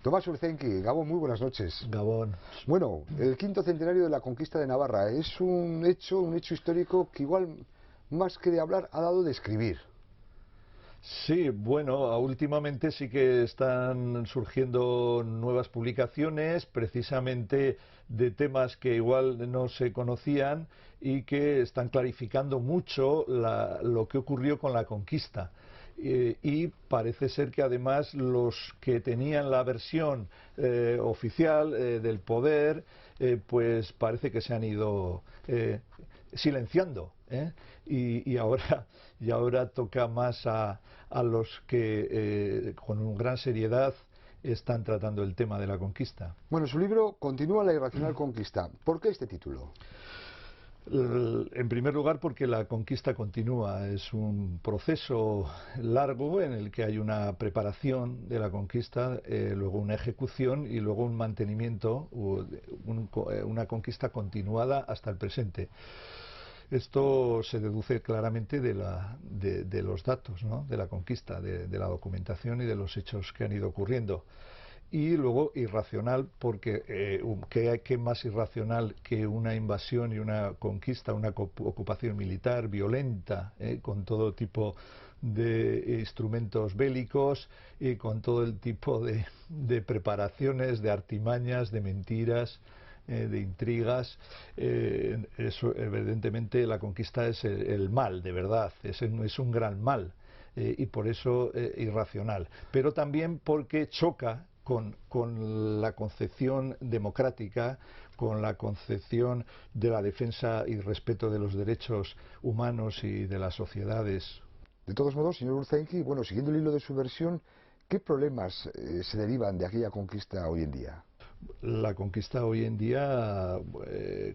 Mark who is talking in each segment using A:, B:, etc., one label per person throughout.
A: Tomás Urzenki, Gabón, muy buenas noches.
B: Gabón.
A: Bueno, el quinto centenario de la conquista de Navarra es un hecho histórico que igual, más que de hablar, ha dado de escribir.
B: Sí, bueno, últimamente sí que están surgiendo nuevas publicaciones, precisamente de temas que igual no se conocían y que están clarificando mucho lo que ocurrió con la conquista. Y parece ser que además los que tenían la versión oficial del poder, pues parece que se han ido silenciando, ¿eh? Y ahora toca más a los que con gran seriedad están tratando el tema de la conquista.
A: Bueno, su libro continúa la irracional conquista. ¿Por qué este título?
B: En primer lugar, porque la conquista continúa, es un proceso largo en el que hay una preparación de la conquista, luego una ejecución y luego un mantenimiento, una conquista continuada hasta el presente. Esto se deduce claramente de los datos, ¿no?, de la conquista, de la documentación y de los hechos que han ido ocurriendo. Y luego irracional, porque ¿qué más irracional que una invasión y una conquista, una ocupación militar violenta, con todo tipo de instrumentos bélicos y con todo el tipo de preparaciones, de artimañas, de mentiras, de intrigas? Eso, evidentemente, la conquista es el mal, de verdad, es un gran mal, y por eso irracional, pero también porque choca con la concepción democrática, con la concepción de la defensa y respeto de los derechos humanos y de las sociedades.
A: De todos modos, señor Urzenki, bueno, siguiendo el hilo de su versión, ¿qué problemas se derivan de aquella conquista hoy en día?
B: La conquista hoy en día,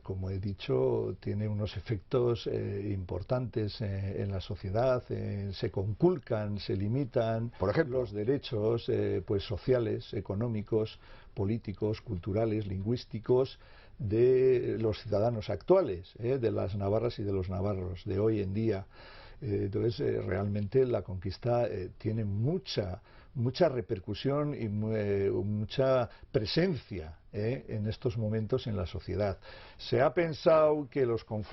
B: como he dicho, tiene unos efectos importantes en la sociedad. Se conculcan, se limitan
A: Por ejemplo,
B: los derechos pues sociales, económicos, políticos, culturales, lingüísticos de los ciudadanos actuales, de las navarras y de los navarros de hoy en día. Entonces, realmente la conquista tiene mucha repercusión y mucha presencia en estos momentos en la sociedad. Se ha pensado que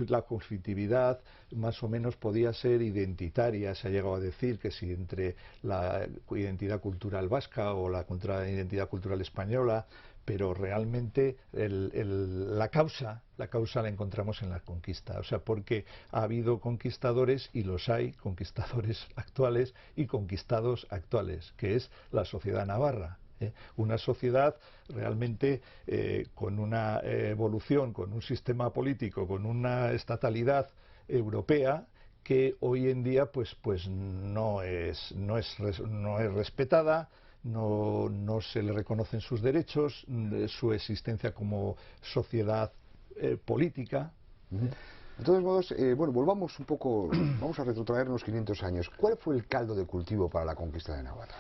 B: la conflictividad más o menos podía ser identitaria. Se ha llegado a decir que si entre la identidad cultural vasca o la identidad cultural española, pero realmente la causa la encontramos en la conquista. O sea, porque ha habido conquistadores, y los hay, conquistadores actuales y conquistados actuales, que es la sociedad navarra. Una sociedad realmente con una evolución, con un sistema político, con una estatalidad europea, que hoy en día pues no es respetada. No se le reconocen sus derechos, su existencia como sociedad política.
A: De todos modos, bueno, volvamos un poco, vamos a retrotraernos 500 años. ¿Cuál fue el caldo de cultivo para la conquista de Navarra?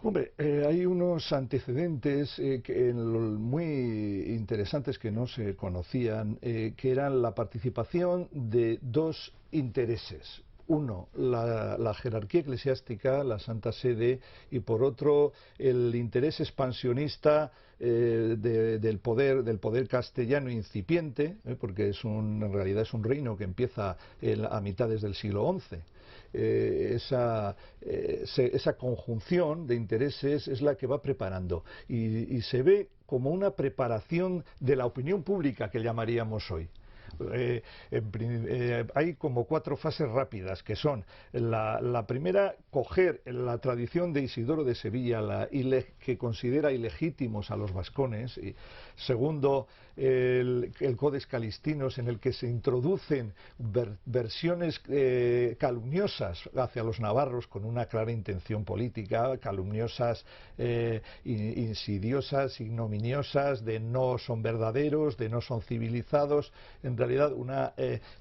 B: Hombre, hay unos antecedentes muy interesantes que no se conocían, que eran la participación de dos intereses. Uno, la jerarquía eclesiástica, la Santa Sede, y por otro, el interés expansionista del poder castellano incipiente, porque en realidad es un reino que empieza a mitades del siglo XI. Esa conjunción de intereses es la que va preparando, y se ve como una preparación de la opinión pública, que llamaríamos hoy. Hay como 4 fases rápidas, que son la primera, coger la tradición de Isidoro de Sevilla, que considera ilegítimos a los vascones. Y segundo, el Codex Calistinos, en el que se introducen versiones calumniosas hacia los navarros con una clara intención política, calumniosas, insidiosas, ignominiosas, de no son verdaderos, de no son civilizados. En realidad,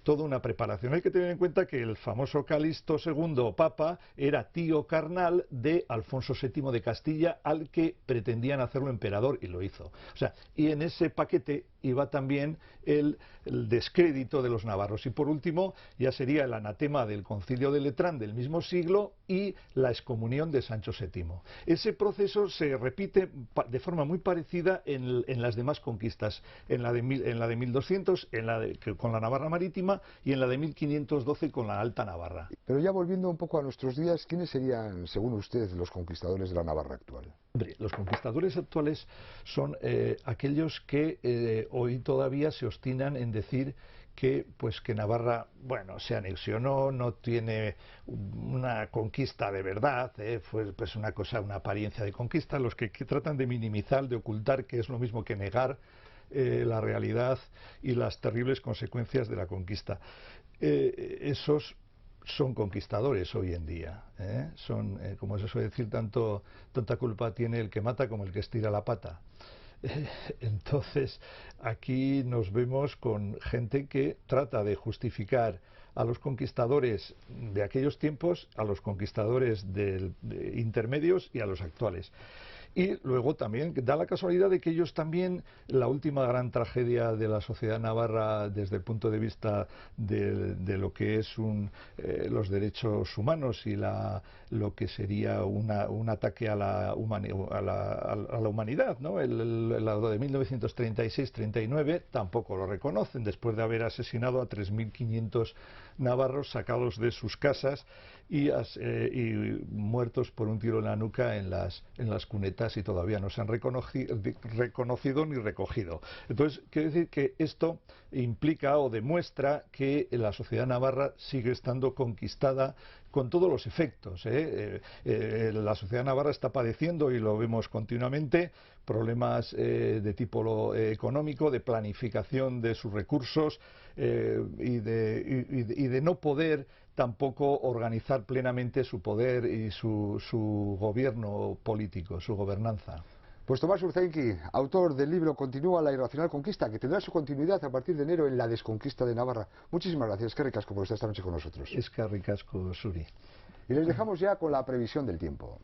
B: toda una preparación. Hay que tener en cuenta que el famoso Calixto II, Papa, era tío carnal de Alfonso VII de Castilla, al que pretendían hacerlo emperador, y lo hizo. O sea, y en ese paquete y va también el descrédito de los navarros. Y por último, ya sería el anatema del Concilio de Letrán del mismo siglo y la excomunión de Sancho VII. Ese proceso se repite de forma muy parecida en las demás conquistas, en la de 1200, con la Navarra Marítima, y en la de 1512 con la Alta Navarra.
A: Pero ya volviendo un poco a nuestros días, ¿quiénes serían, según usted, los conquistadores de la Navarra actual?
B: Los conquistadores actuales son aquellos que hoy todavía se obstinan en decir que Navarra, bueno, se anexionó, no tiene una conquista de verdad, fue pues una apariencia de conquista, los que tratan de minimizar, de ocultar, que es lo mismo que negar la realidad y las terribles consecuencias de la conquista. Esos son conquistadores hoy en día, son, como se suele decir, tanta culpa tiene el que mata como el que estira la pata. Entonces, aquí nos vemos con gente que trata de justificar a los conquistadores de aquellos tiempos, a los conquistadores intermedios y a los actuales. Y luego también da la casualidad de que ellos también, la última gran tragedia de la sociedad navarra desde el punto de vista de lo que es los derechos humanos y lo que sería un ataque a la humanidad, ¿no? Lo de 1936-39 tampoco lo reconocen, después de haber asesinado a 3.500 navarros sacados de sus casas y muertos por un tiro en la nuca en las cunetas, y todavía no se han reconocido ni recogido. Entonces, quiere decir que esto implica o demuestra que la sociedad navarra sigue estando conquistada con todos los efectos. La sociedad navarra está padeciendo, y lo vemos continuamente, problemas de tipo económico, de planificación de sus recursos y de no poder tampoco organizar plenamente su poder y su gobierno político, su gobernanza.
A: Pues Tomás Urzainqui, autor del libro Continúa la irracional conquista, que tendrá su continuidad a partir de enero en la desconquista de Navarra. Muchísimas gracias, eskerrik asko, por estar esta noche con nosotros.
B: Eskerrik asko, Zuri.
A: Y les dejamos ya con la previsión del tiempo.